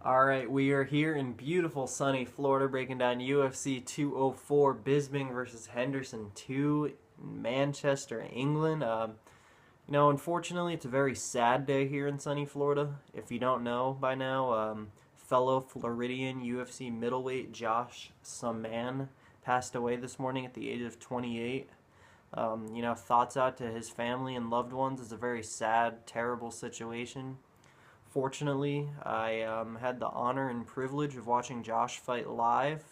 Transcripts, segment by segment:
Alright, we are here in beautiful sunny Florida breaking down UFC 204 Bisping versus Henderson 2 in Manchester, England. Unfortunately, it's a very sad day here in sunny Florida. If you don't know by now, fellow Floridian UFC middleweight Josh Saman passed away this morning at the age of 28. Thoughts out to his family and loved ones. It's a very sad, terrible situation. Fortunately, I had the honor and privilege of watching Josh fight live.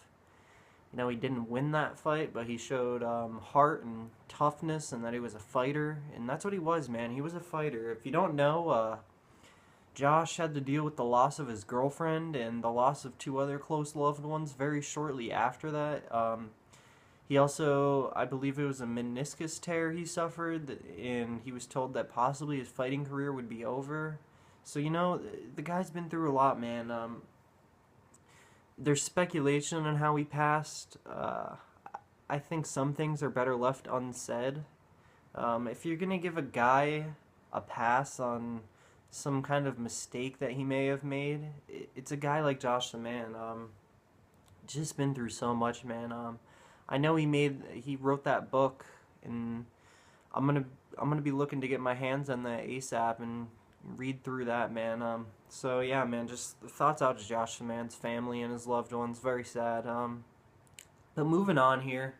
He didn't win that fight, but he showed heart and toughness and that he was a fighter. And that's what he was, man. He was a fighter. If you don't know, Josh had to deal with the loss of his girlfriend and the loss of two other close loved ones very shortly after that. He also, I believe it was a meniscus tear he suffered, and he was told that possibly his fighting career would be over. So, the guy's been through a lot, man. There's speculation on how he passed. I think some things are better left unsaid. If you're going to give a guy a pass on some kind of mistake that he may have made, it's a guy like Josh the Man. Just been through so much, man. I know he wrote that book, and I'm gonna be looking to get my hands on that ASAP and read through that, man. So yeah, man, just thoughts out to Josh the Man's family and his loved ones. Very sad. But moving on here,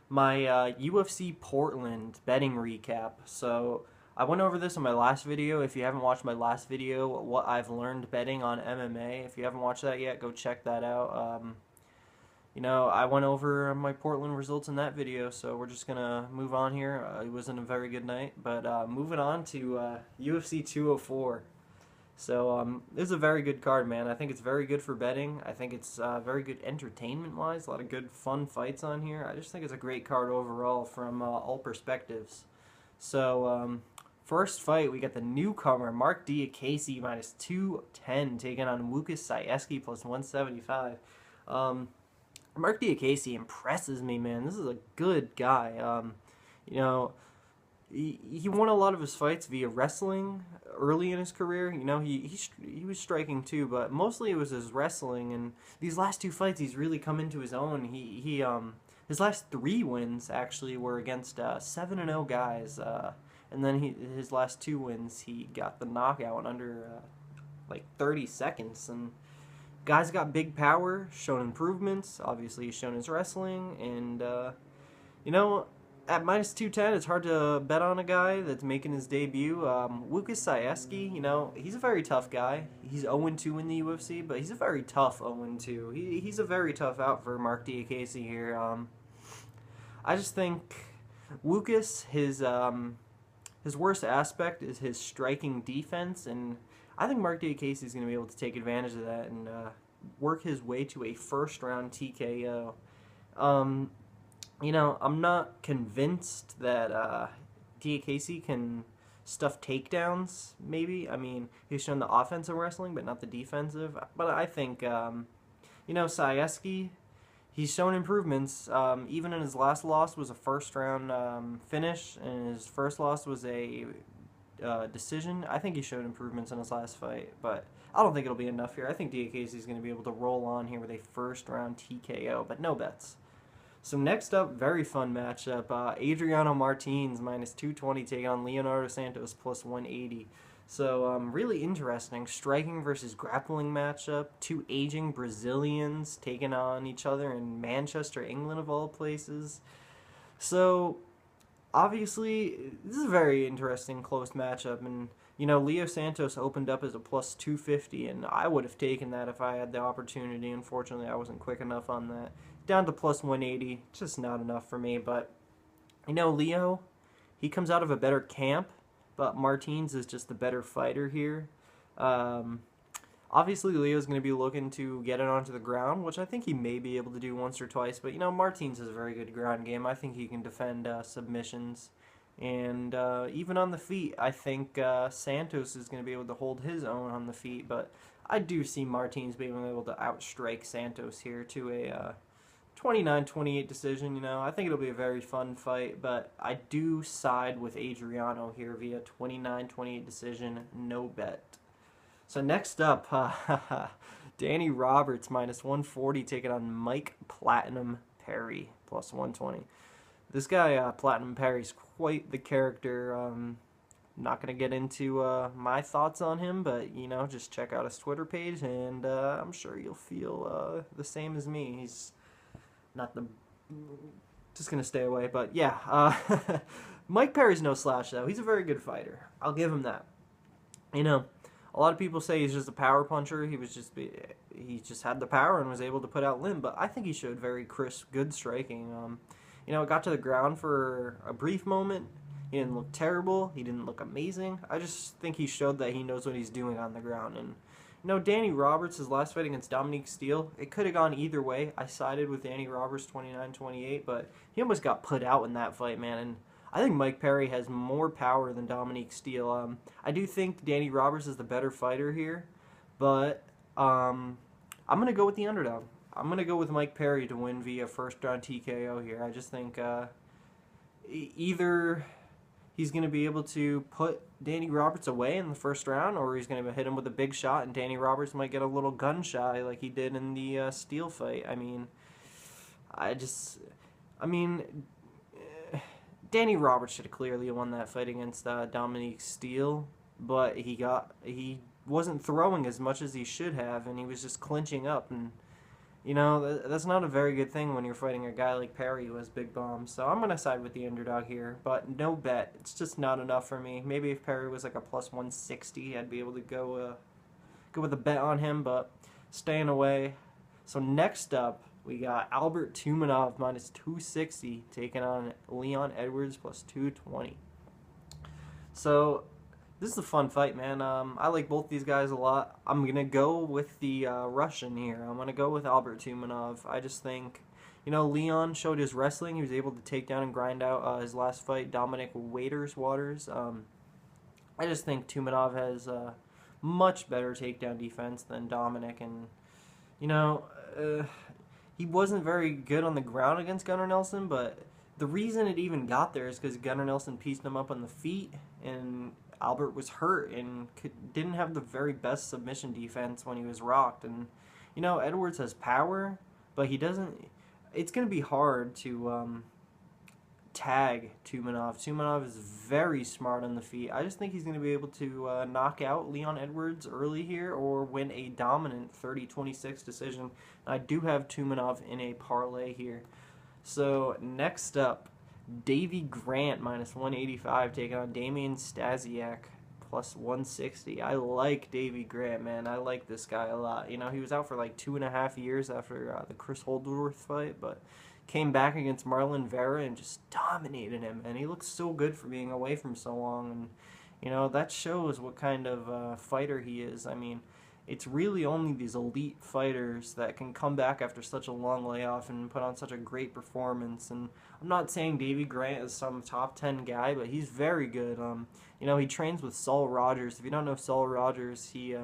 my UFC Portland betting recap. So I went over this in my last video. If you haven't watched my last video, what I've learned betting on MMA, if you haven't watched that yet, go check that out. I went over my Portland results in that video, so we're just going to move on here. It wasn't a very good night, but moving on to UFC 204. So this is a very good card, man. I think it's very good for betting. I think it's very good entertainment-wise. A lot of good, fun fights on here. I just think it's a great card overall from all perspectives. So first fight, we got the newcomer, Mark Diakase, minus 210, taking on Łukasz Sieski, plus 175. Mark Diakase impresses me, man. This is a good guy. He won a lot of his fights via wrestling early in his career. He was striking too, but mostly it was his wrestling. And these last two fights, he's really come into his own. His last three wins actually were against 7-0 guys, and then his last two wins he got the knockout in under like 30 seconds. And guy's got big power, shown improvements. Obviously, he's shown his wrestling. And, at minus 210, it's hard to bet on a guy that's making his debut. Łukasz Sieski, he's a very tough guy. He's 0-2 in the UFC, but he's a very tough 0-2. He's a very tough out for Mark Diakase here. I just think Łukasz, his worst aspect is his striking defense, and I think Mark Diakase is going to be able to take advantage of that and work his way to a first-round TKO. I'm not convinced that Diakase can stuff takedowns, maybe. I mean, he's shown the offensive wrestling, but not the defensive. But I think, Sieski, he's shown improvements. Even in his last loss was a first-round finish, and his first loss was a decision. I think he showed improvements in his last fight, but I don't think it'll be enough here. I think Diakase is going to be able to roll on here with a first-round TKO, but no bets. So next up, very fun matchup. Adriano Martins, minus 220, taking on Leonardo Santos, plus 180. So really interesting. Striking versus grappling matchup. Two aging Brazilians taking on each other in Manchester, England, of all places. So obviously, this is a very interesting, close matchup, and Leo Santos opened up as a plus 250, and I would have taken that if I had the opportunity. Unfortunately, I wasn't quick enough on that. Down to plus 180, just not enough for me, but Leo, he comes out of a better camp, but Martins is just the better fighter here. Obviously, Leo's going to be looking to get it onto the ground, which I think he may be able to do once or twice. But, Martins has a very good ground game. I think he can defend submissions. And even on the feet, I think Santos is going to be able to hold his own on the feet. But I do see Martins being able to outstrike Santos here to a 29-28 decision. I think it'll be a very fun fight. But I do side with Adriano here via 29-28 decision, no bet. So next up, Danny Roberts minus 140 taking on Mike Platinum Perry plus 120. This guy, Platinum Perry's quite the character. Not going to get into my thoughts on him, but, you know, just check out his Twitter page, and I'm sure you'll feel the same as me. He's not the... Just going to stay away, but yeah. Mike Perry's no slouch, though. He's a very good fighter. I'll give him that. You know, a lot of people say he's just a power puncher. He just had the power and was able to put out limb, but I think he showed very crisp, good striking. You know, it got to the ground for a brief moment. He didn't look terrible. He didn't look amazing. I just think he showed that he knows what he's doing on the ground. And, you know, Danny Roberts, his last fight against Dominique Steele, it could have gone either way. I sided with Danny Roberts 29-28, but he almost got put out in that fight, man. And I think Mike Perry has more power than Dominique Steele. I do think Danny Roberts is the better fighter here, but I'm going to go with the underdog. I'm going to go with Mike Perry to win via first-round TKO here. I just think either he's going to be able to put Danny Roberts away in the first round, or he's going to hit him with a big shot, and Danny Roberts might get a little gun shy like he did in the Steele fight. I mean, Danny Roberts should have clearly won that fight against Dominique Steele, but he wasn't throwing as much as he should have, and he was just clinching up, and you know, that's not a very good thing when you're fighting a guy like Perry who has big bombs. So I'm going to side with the underdog here, but no bet. It's just not enough for me. Maybe if Perry was like a plus 160, I'd be able to go with a bet on him, but staying away. So next up, we got Albert Tumenov minus 260 taking on Leon Edwards plus 220. So this is a fun fight, man. I like both these guys a lot. I'm going to go with the Russian here. I'm going to go with Albert Tumenov. I just think, you know, Leon showed his wrestling. He was able to take down and grind out his last fight, Dominic Waters. I just think Tumenov has much better takedown defense than Dominic. And, you know, he wasn't very good on the ground against Gunnar Nelson, but the reason it even got there is because Gunnar Nelson pieced him up on the feet, and Albert was hurt and didn't have the very best submission defense when he was rocked. And, you know, Edwards has power, but he doesn't... It's going to be hard to tag Tumenov. Tumenov is very smart on the feet. I just think he's going to be able to knock out Leon Edwards early here or win a dominant 30-26 decision. I do have Tumenov in a parlay here. So, next up, Davy Grant minus 185 taking on Damian Stasiak plus 160. I like Davy Grant, man. I like this guy a lot. You know, he was out for like 2.5 years after the Chris Holdsworth fight, but came back against Marlon Vera and just dominated him. And he looks so good for being away from so long. And, you know, that shows what kind of fighter he is. I mean, it's really only these elite fighters that can come back after such a long layoff and put on such a great performance. And I'm not saying Davy Grant is some top 10 guy, but he's very good. You know, he trains with Saul Rogers. If you don't know Saul Rogers, he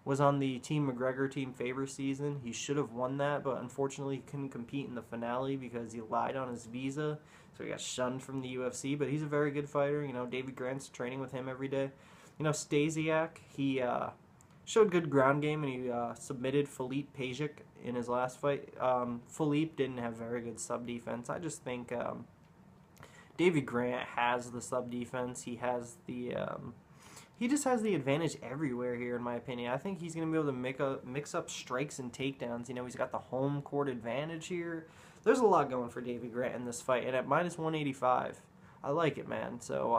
was on the Team McGregor Team Favor season. He should have won that, but unfortunately he couldn't compete in the finale because he lied on his visa, so he got shunned from the UFC. But he's a very good fighter. You know, Davy Grant's training with him every day. You know, Stasiak, he showed good ground game, and he submitted Philippe Pajic in his last fight. Philippe didn't have very good sub-defense. I just think Davy Grant has the sub-defense. He has the... he just has the advantage everywhere here, in my opinion. I think he's going to be able to mix up strikes and takedowns. You know, he's got the home court advantage here. There's a lot going for Davy Grant in this fight, and at minus 185, I like it, man. So,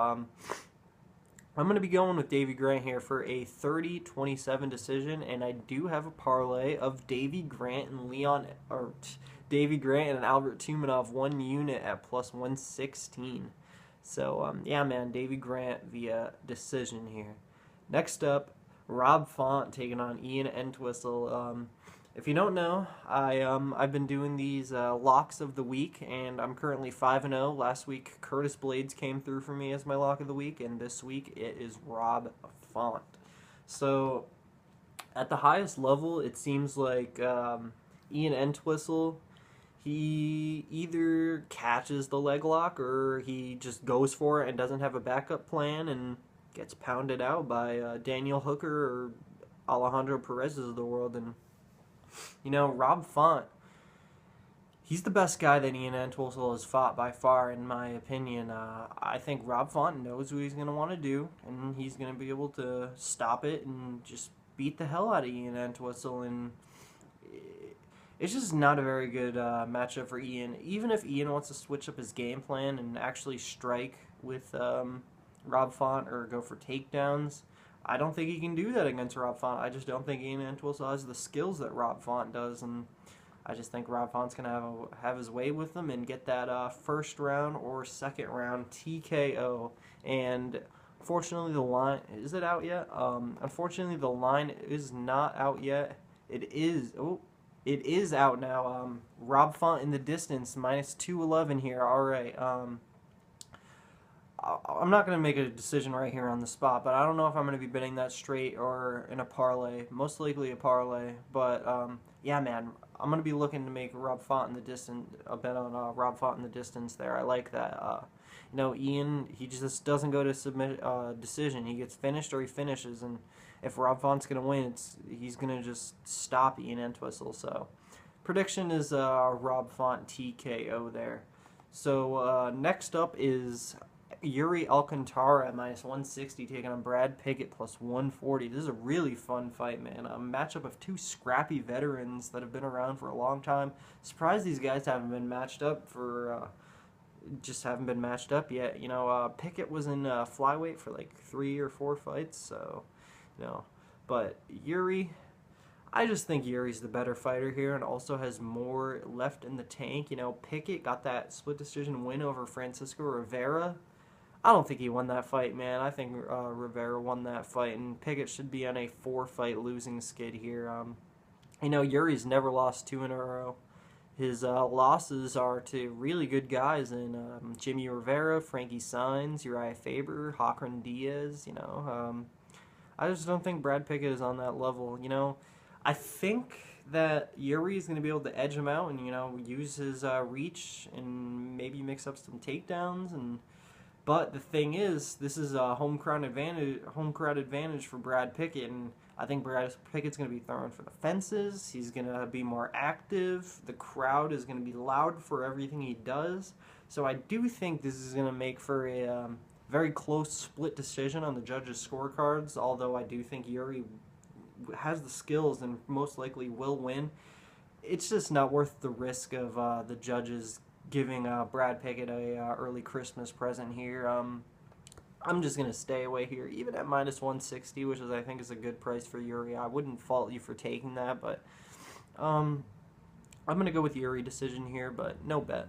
I'm going to be going with Davy Grant here for a 30-27 decision, and I do have a parlay of Davy Grant and Davy Grant and Albert Tumenov 1 unit at plus 116. So, yeah, man, Davy Grant via decision here. Next up, Rob Font taking on Ian Entwistle. If you don't know, I've been doing these locks of the week, and I'm currently 5-0. Last week, Curtis Blades came through for me as my lock of the week, and this week it is Rob Font. So, at the highest level, it seems like Ian Entwistle, he either catches the leg lock or he just goes for it and doesn't have a backup plan and gets pounded out by Daniel Hooker or Alejandro Perez of the world. And Rob Font, he's the best guy that Ian Entwistle has fought by far, in my opinion. I think Rob Font knows what he's going to want to do, and he's going to be able to stop it and just beat the hell out of Ian Entwistle. And it's just not a very good matchup for Ian. Even if Ian wants to switch up his game plan and actually strike with Rob Font or go for takedowns, I don't think he can do that against Rob Font. I just don't think Ian Entwistle has the skills that Rob Font does, and I just think Rob Font's going to have his way with him and get that first round or second round TKO. And unfortunately, the line, is it out yet? Unfortunately, the line is not out yet. It is out now. Rob Font in the distance, minus 211 here. All right. I'm not going to make a decision right here on the spot, but I don't know if I'm going to be betting that straight or in a parlay. Most likely a parlay. But, yeah, man, I'm going to be looking to make Rob Font in the distance, a bet on Rob Font in the distance there. I like that. Ian, he just doesn't go to decision. He gets finished or he finishes, and if Rob Font's going to win, he's going to just stop Ian Entwistle. So, prediction is Rob Font TKO there. So, next up is Yuri Alcantara at minus 160 taking on Brad Pickett plus 140. This is a really fun fight, man. A matchup of two scrappy veterans that have been around for a long time. Surprised these guys haven't been matched up yet. Pickett was in flyweight for like 3 or 4 fights, so, But Yuri, I just think Yuri's the better fighter here and also has more left in the tank. Pickett got that split decision win over Francisco Rivera. I don't think he won that fight, man. I think Rivera won that fight, and Pickett should be on a 4-fight losing skid here. Yuri's never lost 2 in a row. His losses are to really good guys in Jimmy Rivera, Frankie Saenz, Uriah Faber, Hakron Diaz. I just don't think Brad Pickett is on that level. I think that Yuri is going to be able to edge him out and use his reach and maybe mix up some takedowns. But the thing is, this is a home crowd advantage for Brad Pickett, and I think Brad Pickett's going to be throwing for the fences. He's going to be more active. The crowd is going to be loud for everything he does. So I do think this is going to make for a very close split decision on the judges' scorecards, although I do think Yuri has the skills and most likely will win. It's just not worth the risk of the judges giving Brad Pickett a early Christmas present here. I'm just going to stay away here, even at minus 160, which I think is a good price for Yuri. I wouldn't fault you for taking that, but I'm going to go with Yuri decision here, but no bet.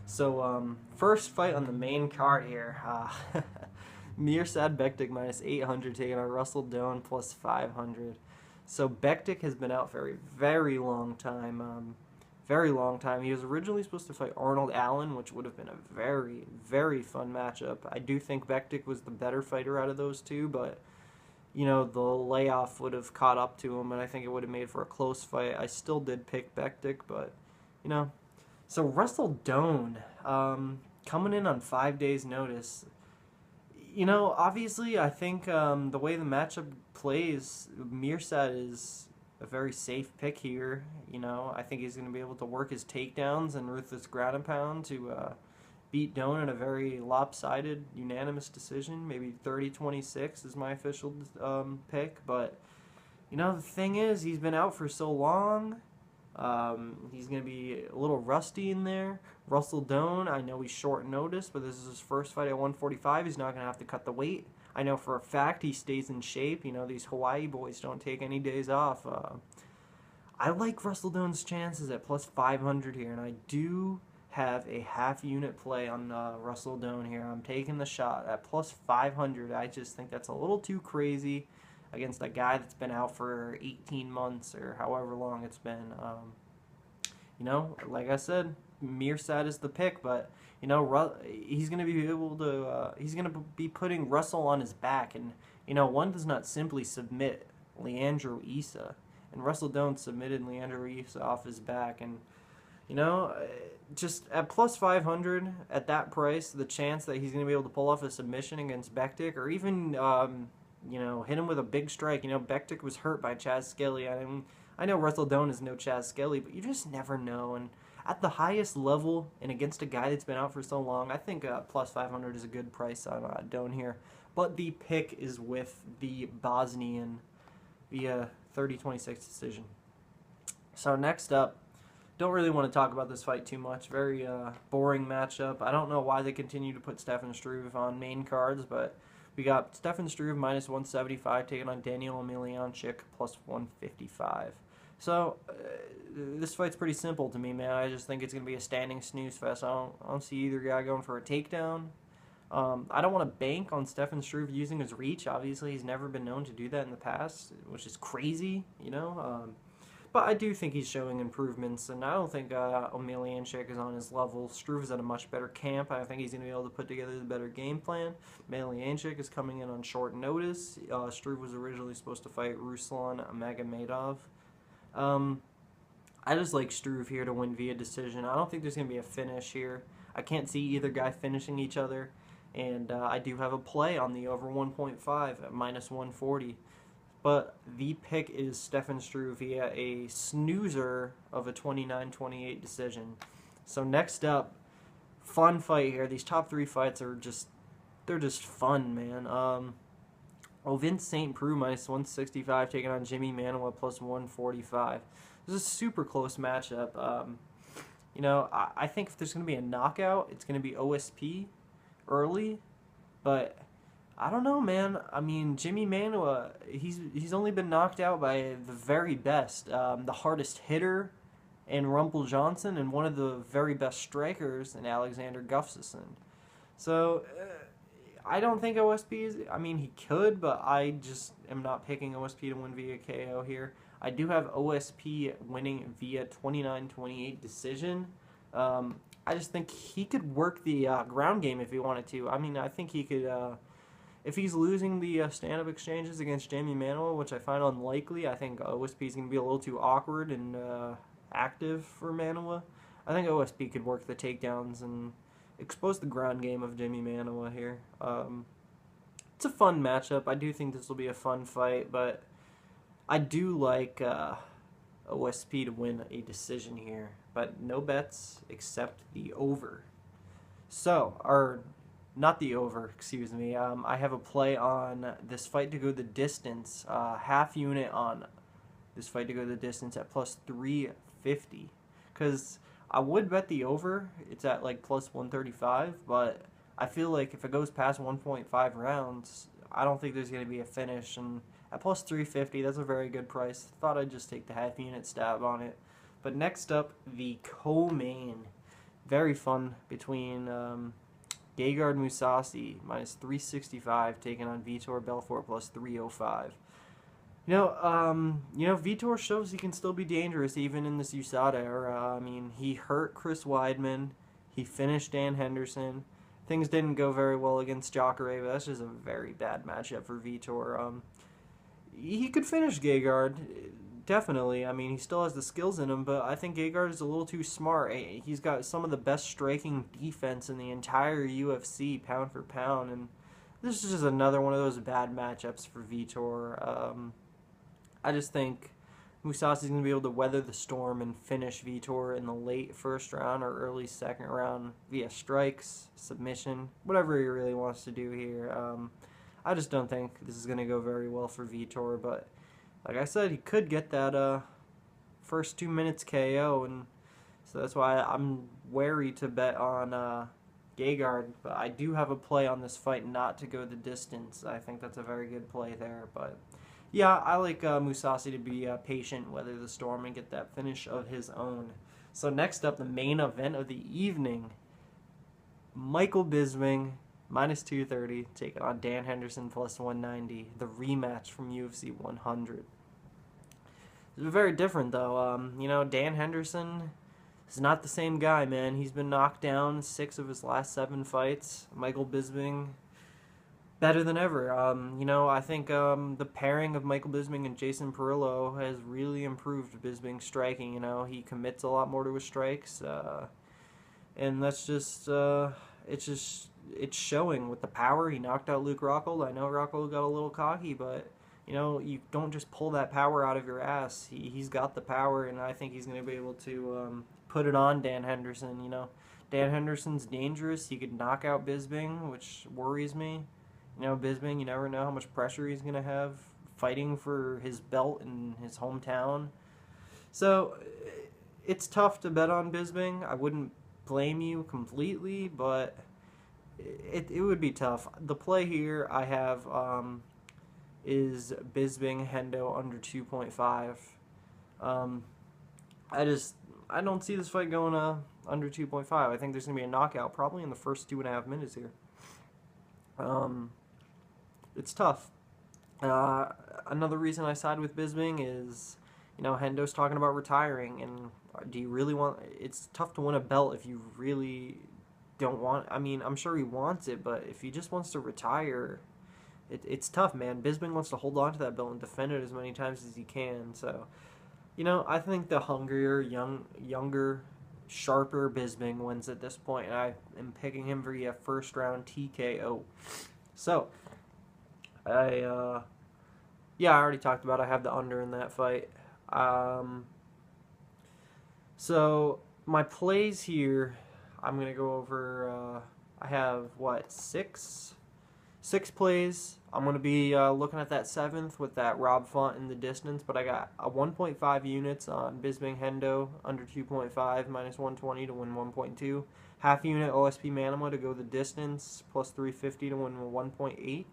So first fight on the main card here, Mirsad Bektic minus 800 taking on Russell Doane plus 500. So Bektic has been out for a very long time. Very long time. He was originally supposed to fight Arnold Allen, which would have been a very, very fun matchup. I do think Bektic was the better fighter out of those two, but, the layoff would have caught up to him, and I think it would have made for a close fight. I still did pick Bektic, but, So Russell Doane, coming in on 5 days' notice. Obviously, I think the way the matchup plays, Mirsad is a very safe pick here. I think he's going to be able to work his takedowns and ruthless ground and pound to beat Doane in a very lopsided, unanimous decision. Maybe 30-26 is my official pick. But, the thing is, he's been out for so long. He's going to be a little rusty in there. Russell Doane, I know he's short notice, but this is his first fight at 145. He's not going to have to cut the weight. I know for a fact he stays in shape. These Hawaii boys don't take any days off. I like Russell Doane's chances at plus 500 here, and I do have a half-unit play on Russell Doane here. I'm taking the shot at plus 500. I just think that's a little too crazy against a guy that's been out for 18 months or however long it's been. Like I said, Mirsad is the pick, but he's going to be able to. He's going to be putting Russell on his back, and one does not simply submit Leandro Issa, and Russell Doane submitted Leandro Issa off his back, and just at plus 500 at that price, the chance that he's going to be able to pull off a submission against Bektic, or even hit him with a big strike. Bektic was hurt by Chaz Skelly. I know Russell Doane is no Chaz Skelly, but you just never know. And at the highest level and against a guy that's been out for so long, I think plus 500 is a good price on Doane here. But the pick is with the Bosnian via 30-26 decision. So next up, don't really want to talk about this fight too much. Very boring matchup. I don't know why they continue to put Stefan Struve on main cards, but we got Stefan Struve minus 175 taking on Omeilanczuk plus 155. So this fight's pretty simple to me, man. I just think it's going to be a standing snooze fest. I don't see either guy going for a takedown. I don't want to bank on Stefan Struve using his reach. Obviously, he's never been known to do that in the past, which is crazy, you know. But I do think he's showing improvements, and I don't think Omeilanczuk is on his level. Struve is at a much better camp. I think he's going to be able to put together the better game plan. Omeilanczuk is coming in on short notice. Struve was originally supposed to fight Ruslan Magomedov. I just like Struve here to win via decision. I don't think there's going to be a finish here. I can't see either guy finishing each other. And I do have a play on the over 1.5 at minus 140. But the pick is Stefan Struve via a snoozer of a 29-28 decision. So next up, fun fight here. These top three fights are they're just fun, man. Vince St.Preux minus 165 taking on Bisping-hendo plus 145. This is a super close matchup. You know, I think if there's going to be a knockout, it's going to be OSP early, but I don't know, man. I mean, Bisping-hendo, he's only been knocked out by the very best, the hardest hitter in Rumble Johnson, and one of the very best strikers in Alexander Gustafsson. So I don't think OSP is. I mean, he could, but I just am not picking OSP to win via KO here. I do have OSP winning via 29-28 decision. I just think he could work the ground game if he wanted to. I mean, I think he could. If he's losing the stand-up exchanges against Bisping-hendo, which I find unlikely, I think OSP is going to be a little too awkward and active for Manuwa. I think OSP could work the takedowns and expose the ground game of Bisping-hendo here. It's a fun matchup. I do think this will be a fun fight, but I do like OSP to win a decision here. But no bets except the over. So, or not the over, excuse me. I have a play on this fight to go the distance, half unit on this fight to go the distance at plus 350. Because I would bet the over. It's at like plus 135, but I feel like if it goes past 1.5 rounds, I don't think there's going to be a finish. And at plus 350, that's a very good price. Thought I'd just take the half unit stab on it. But next up, the co-main. Very fun between Gegard Mousasi, minus 365, taking on Vitor Belfort, plus 305. You know, Vitor shows he can still be dangerous even in this USADA era. I mean, he hurt Chris Weidman. He finished Dan Henderson. Things didn't go very well against Jacare, but that's just a very bad matchup for Vitor. He could finish Gegard, definitely. I mean, he still has the skills in him, but I think Gegard is a little too smart. He's got some of the best striking defense in the entire UFC, pound for pound, and this is just another one of those bad matchups for Vitor. I just think Mousasi's going to be able to weather the storm and finish Vitor in the late first round or early second round via strikes, submission, whatever he really wants to do here. I just don't think this is going to go very well for Vitor, but like I said, he could get that first 2 minutes KO, and so that's why I'm wary to bet on Gegard. But I do have a play on this fight not to go the distance. I think that's a very good play there, but yeah, I like Mousasi to be patient, weather the storm, and get that finish of his own. So next up, the main event of the evening, Michael Bisping, minus 230, taking on Dan Henderson, plus 190, the rematch from UFC 100. It's very different, though. You know, Dan Henderson is not the same guy, man. He's been knocked down 6 of his last 7 fights. Michael Bisping, better than ever. You know, I think the pairing of Michael Bisping and Jason Perillo has really improved Bisping's striking. You know, he commits a lot more to his strikes, and that's just it's showing with the power. He knocked out Luke Rockhold. I know Rockhold got a little cocky, but you know, you don't just pull that power out of your ass. He's got the power, and I think he's going to be able to put it on Dan Henderson. You know, Dan Henderson's dangerous. He could knock out Bisping, which worries me. You know, Bisping, you never know how much pressure he's going to have fighting for his belt in his hometown. So it's tough to bet on Bisping. I wouldn't blame you completely, but it would be tough. The play here I have is Bisping-hendo under 2.5. I don't see this fight going under 2.5. I think there's going to be a knockout probably in the first 2.5 minutes here. It's tough. Another reason I side with Bisping is, you know, Hendo's talking about retiring, and do you really want... It's tough to win a belt if you really don't want... I mean, I'm sure he wants it, but if he just wants to retire, it's tough, man. Bisping wants to hold on to that belt and defend it as many times as he can, so... You know, I think the hungrier, younger, sharper Bisping wins at this point, and I am picking him via first-round TKO. So, yeah, I already talked about I have the under in that fight. So, my plays here, I'm going to go over, I have, what, six plays. I'm going to be looking at that 7th with that Rob Font in the distance, but I got a 1.5 units on Bisping-hendo under 2.5, minus 120 to win 1.2. Half unit OSP-Manuwa to go the distance, plus 350 to win 1.8.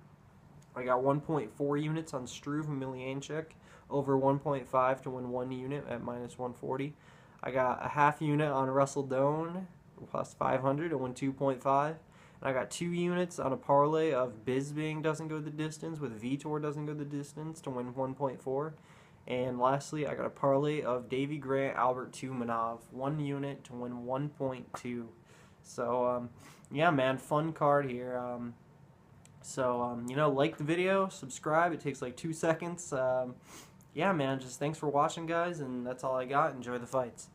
I got 1.4 units on Struve-Omeilanczuk over 1.5 to win 1 unit at minus 140. I got a half unit on Russell Doane plus 500 to win 2.5. And I got 2 units on a parlay of Bisping doesn't go the distance with Vitor doesn't go the distance to win 1.4. And lastly, I got a parlay of Davy Grant, Albert Tumenov, 1 unit to win 1.2. So, yeah, man, fun card here. You know, like the video, subscribe. It takes like 2 seconds. Yeah, man, just thanks for watching, guys, and that's all I got. Enjoy the fights.